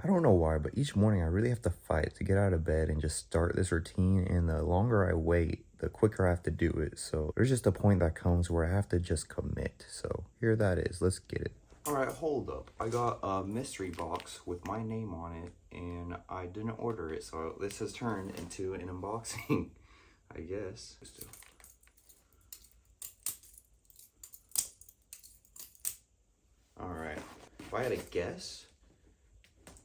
I don't know why, but each morning I really have to fight to get out of bed and just start this routine. And the longer I wait, the quicker I have to do it. So there's just a point that comes where I have to just commit. So here that is. Let's get it. All right, hold up. I got a mystery box with my name on it, and I didn't order it. So this has turned into an unboxing, I guess. All right, if I had a guess,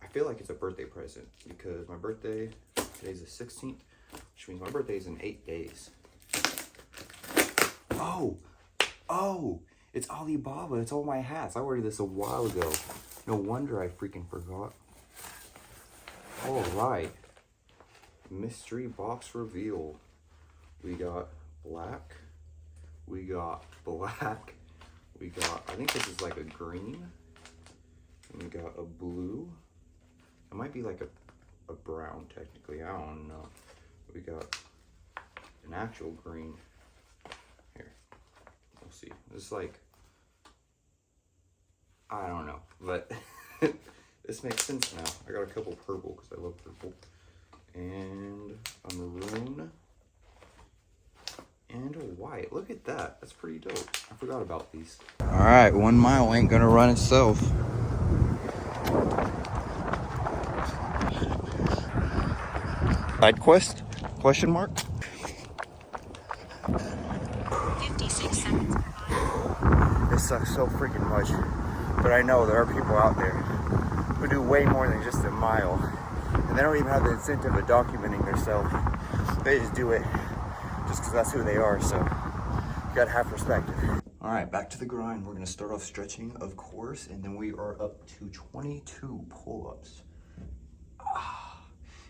I feel like it's a birthday present because my birthday, today's the 16th, which means my birthday is in 8 days. Oh, it's Alibaba. It's all my hats. I ordered this a while ago. No wonder I freaking forgot. All right, mystery box reveal. We got black. We got black. We got, I think this is like a green. And we got a blue. It might be like a brown, technically. I don't know. We got an actual green. Here, we'll see. It's like, I don't know, but this makes sense now. I got a couple purple because I love purple. And a maroon. And a white. Look at that. That's pretty dope. I forgot about these. All right, 1 mile ain't gonna run itself. Side quest? Question mark? 56 seconds. This sucks so freaking much. But I know there are people out there who do way more than just a mile. And they don't even have the incentive of documenting themselves. They just do it just because that's who they are. So you gotta have perspective. All right, back to the grind. We're gonna start off stretching, of course, and then we are up to 22 pull-ups.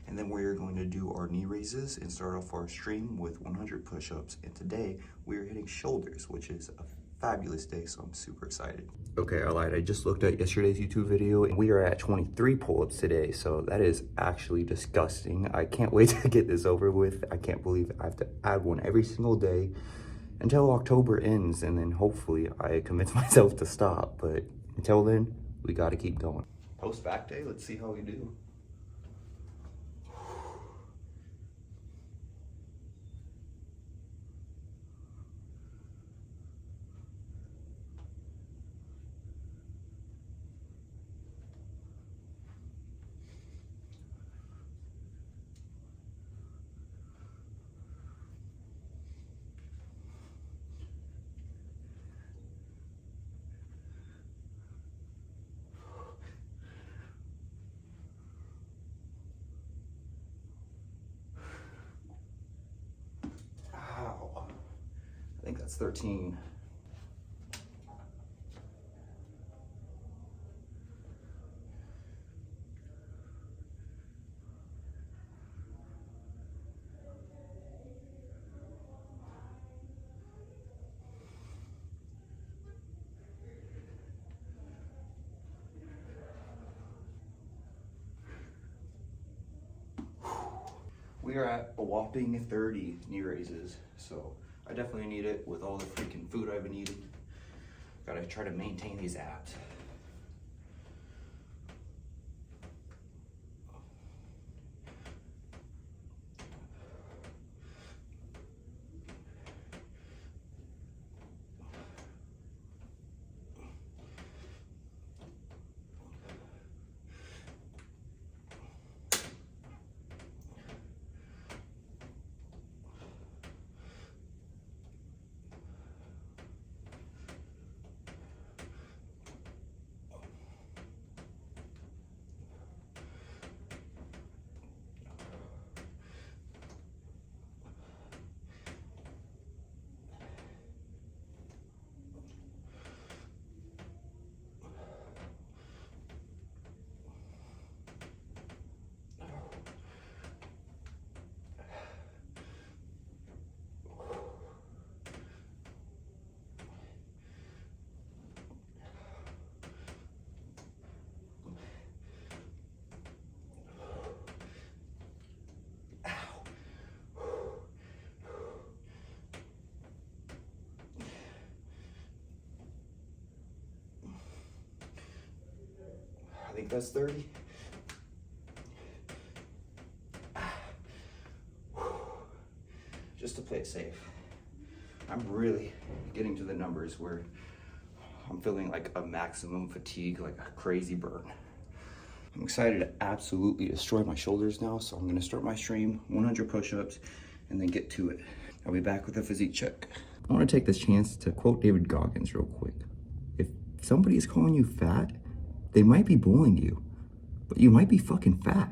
And then we're going to do our knee raises and start off our stream with 100 push-ups. And today we are hitting shoulders, which is a fabulous day, so I'm super excited. Okay, I lied. I just looked at yesterday's YouTube video and we are at 23 pull-ups today, so that is actually disgusting. I can't wait to get this over with. I can't believe I have to add one every single day until October ends, and then hopefully I convince myself to stop. But until then, we got to keep going. Post back day, let's see how we do. I think that's 13. We are at a whopping 30 knee raises, so I definitely need it with all the freaking food I've been eating. Gotta try to maintain these abs. I think that's 30. just to play it safe. I'm really getting to the numbers where I'm feeling like a maximum fatigue, like a crazy burn. I'm excited to absolutely destroy my shoulders now, so I'm gonna start my stream, 100 push-ups, and then get to it. I'll be back with a physique check. I wanna take this chance to quote David Goggins real quick. If somebody's calling you fat, they might be bullying you, but you might be fucking fat.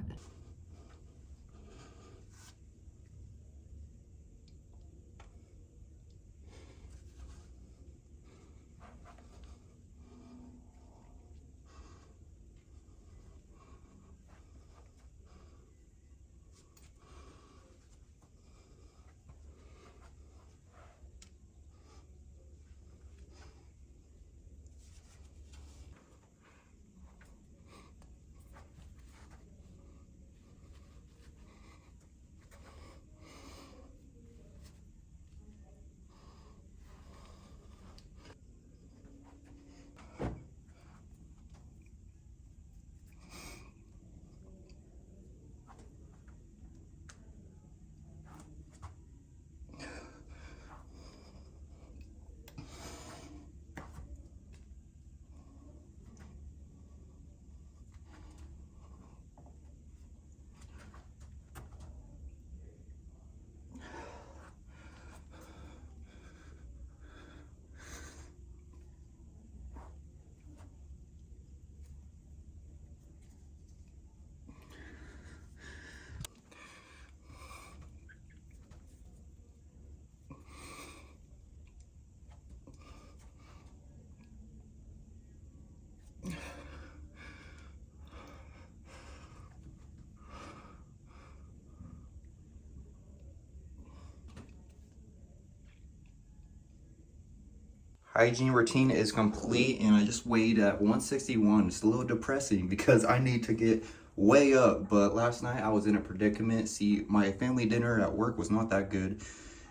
Hygiene routine is complete, and I just weighed at 161. It's a little depressing because I need to get way up, but last night I was in a predicament. See, my family dinner at work was not that good,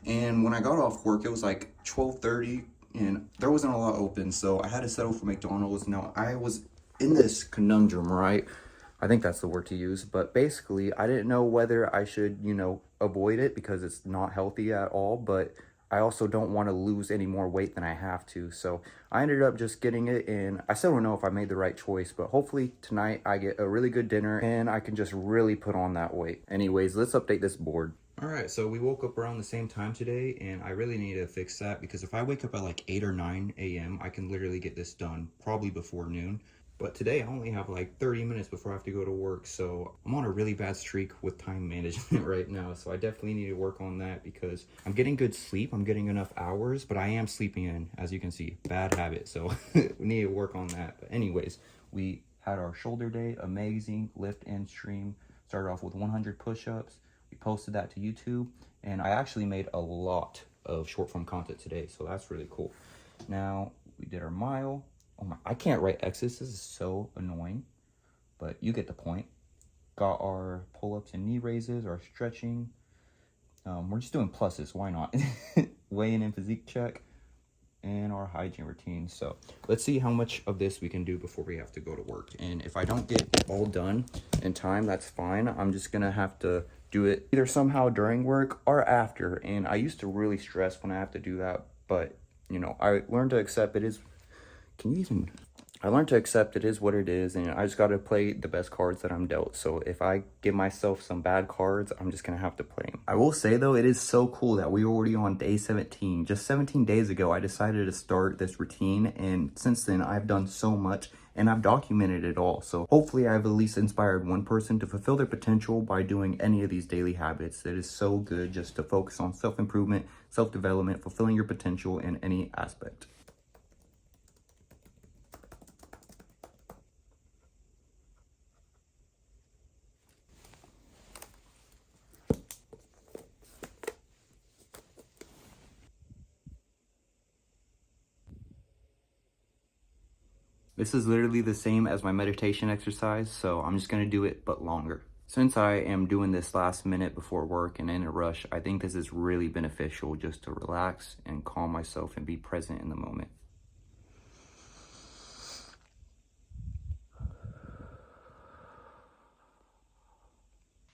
and when I got off work, it was like 12:30, and there wasn't a lot open, so I had to settle for McDonald's. Now, I was in this conundrum, right? I think that's the word to use, but basically, I didn't know whether I should, avoid it because it's not healthy at all, but I also don't want to lose any more weight than I have to. So I ended up just getting it, and I still don't know if I made the right choice, but hopefully tonight I get a really good dinner and I can just really put on that weight. Anyways, let's update this board. All right, so we woke up around the same time today, and I really need to fix that because if I wake up at like 8 or 9 a.m., I can literally get this done probably before noon. But today I only have like 30 minutes before I have to go to work, so I'm on a really bad streak with time management right now, so I definitely need to work on that because I'm getting good sleep, I'm getting enough hours, but I am sleeping in, as you can see. Bad habit, so we need to work on that. But anyways, we had our shoulder day, amazing, lift and stream. Started off with 100 push-ups. We posted that to YouTube, and I actually made a lot of short form content today, so that's really cool. Now, we did our mile. Oh my, I can't write X's. This is so annoying, but you get the point. Got our pull-ups and knee raises, our stretching. We're just doing pluses. Why not? Weigh-in and physique check, and our hygiene routine. So let's see how much of this we can do before we have to go to work. And if I don't get all done in time, that's fine. I'm just gonna have to do it either somehow during work or after. And I used to really stress when I have to do that, but I learned to accept it is. I learned to accept it is what it is, and I just got to play the best cards that I'm dealt. So if I give myself some bad cards, I'm just going to have to play them. I will say, though, it is so cool that we're already on day 17. Just 17 days ago, I decided to start this routine, and since then, I've done so much, and I've documented it all. So hopefully, I've at least inspired one person to fulfill their potential by doing any of these daily habits. It is so good just to focus on self-improvement, self-development, fulfilling your potential in any aspect. This is literally the same as my meditation exercise, so I'm just gonna do it, but longer. Since I am doing this last minute before work and in a rush, I think this is really beneficial just to relax and calm myself and be present in the moment.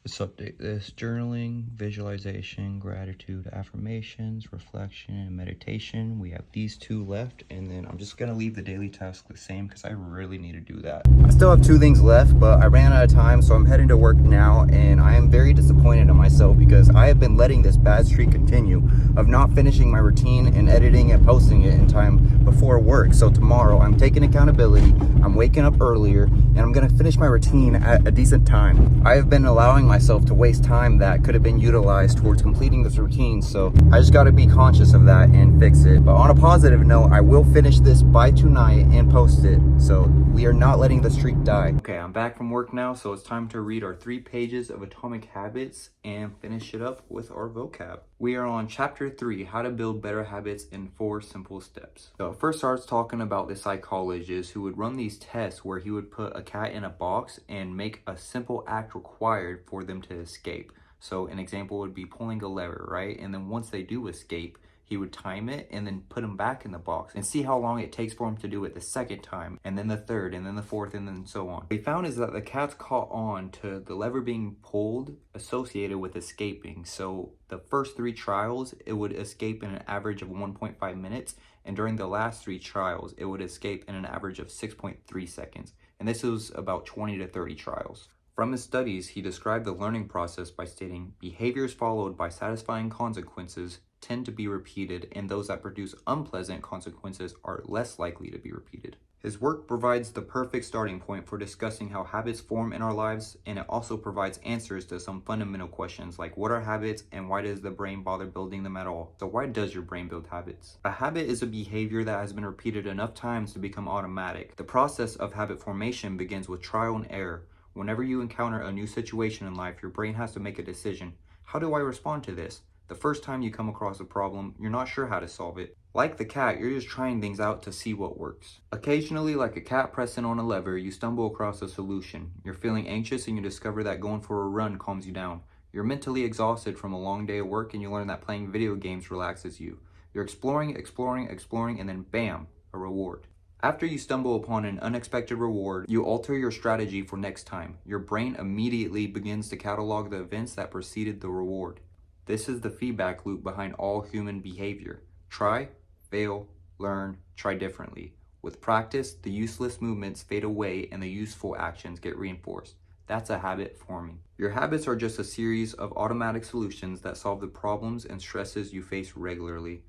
Let's update this. Journaling, visualization, gratitude, affirmations, reflection, and meditation. We have these 2 left, and then I'm just gonna leave the daily task the same because I really need to do that. I still have 2 things left, but I ran out of time, so I'm heading to work now, and I am very disappointed in myself because I have been letting this bad streak continue of not finishing my routine and editing and posting it in time before work. So tomorrow I'm taking accountability, I'm waking up earlier, and I'm gonna finish my routine at a decent time. I have been allowing myself to waste time that could have been utilized towards completing this routine, so I just got to be conscious of that and fix it. But on a positive note, I will finish this by tonight and post it, so we are not letting the streak die. Okay, I'm back from work now, so it's time to read our 3 pages of Atomic Habits and finish it up with our vocab. We are on chapter 3, how to build better habits in 4 simple steps. So it first starts talking about the psychologist who would run these tests where he would put a cat in a box and make a simple act required for them to escape. So an example would be pulling a lever, right? And then once they do escape, he would time it and then put them back in the box and see how long it takes for him to do it the second time, and then the third, and then the fourth, and then so on. What we found is that the cats caught on to the lever being pulled associated with escaping. So the first 3 trials, it would escape in an average of 1.5 minutes, and during the last 3 trials, it would escape in an average of 6.3 seconds. And this was about 20 to 30 trials. From his studies, he described the learning process by stating, behaviors followed by satisfying consequences tend to be repeated, and those that produce unpleasant consequences are less likely to be repeated. His work provides the perfect starting point for discussing how habits form in our lives, and it also provides answers to some fundamental questions like what are habits and why does the brain bother building them at all? So why does your brain build habits? A habit is a behavior that has been repeated enough times to become automatic. The process of habit formation begins with trial and error. Whenever you encounter a new situation in life, your brain has to make a decision. How do I respond to this? The first time you come across a problem, you're not sure how to solve it. Like the cat, you're just trying things out to see what works. Occasionally, like a cat pressing on a lever, you stumble across a solution. You're feeling anxious and you discover that going for a run calms you down. You're mentally exhausted from a long day of work and you learn that playing video games relaxes you. You're exploring, and then bam, a reward. After you stumble upon an unexpected reward, you alter your strategy for next time. Your brain immediately begins to catalog the events that preceded the reward. This is the feedback loop behind all human behavior. Try, fail, learn, try differently. With practice, the useless movements fade away and the useful actions get reinforced. That's a habit forming. Your habits are just a series of automatic solutions that solve the problems and stresses you face regularly.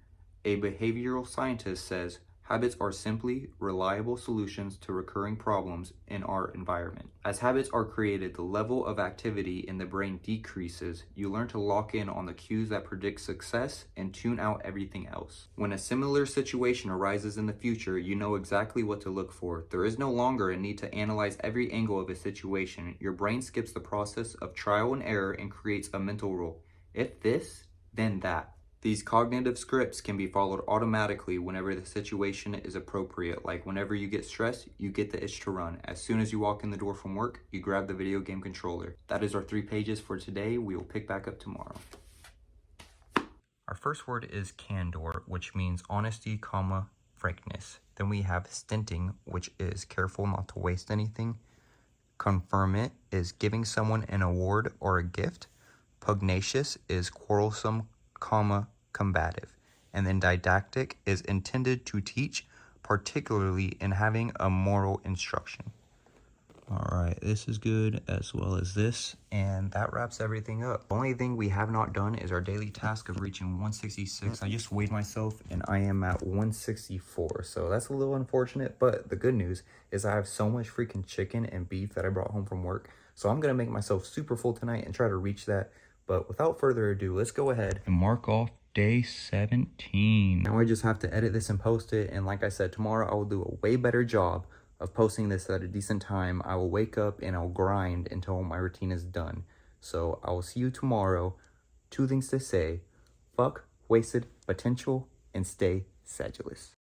A behavioral scientist says, habits are simply reliable solutions to recurring problems in our environment. As habits are created, the level of activity in the brain decreases. You learn to lock in on the cues that predict success and tune out everything else. When a similar situation arises in the future, you know exactly what to look for. There is no longer a need to analyze every angle of a situation. Your brain skips the process of trial and error and creates a mental rule. If this, then that. These cognitive scripts can be followed automatically whenever the situation is appropriate. Like whenever you get stressed, you get the itch to run. As soon as you walk in the door from work, you grab the video game controller. That is our 3 pages for today. We will pick back up tomorrow. Our first word is candor, which means honesty, frankness. Then we have stinting, which is careful not to waste anything. Confirmant is giving someone an award or a gift. Pugnacious is quarrelsome, combative. And then didactic is intended to teach, particularly in having a moral instruction. All right, this is good as well as this, and that wraps everything up. The only thing we have not done is our daily task of reaching 166. I just weighed myself and I am at 164, so that's a little unfortunate, but the good news is I have so much freaking chicken and beef that I brought home from work, so I'm gonna make myself super full tonight and try to reach that. But without further ado, let's go ahead and mark off day 17. Now I just have to edit this and post it. And like I said, tomorrow I will do a way better job of posting this at a decent time. I will wake up and I'll grind until my routine is done. So I will see you tomorrow. 2 things to say: fuck wasted potential and stay sedulous.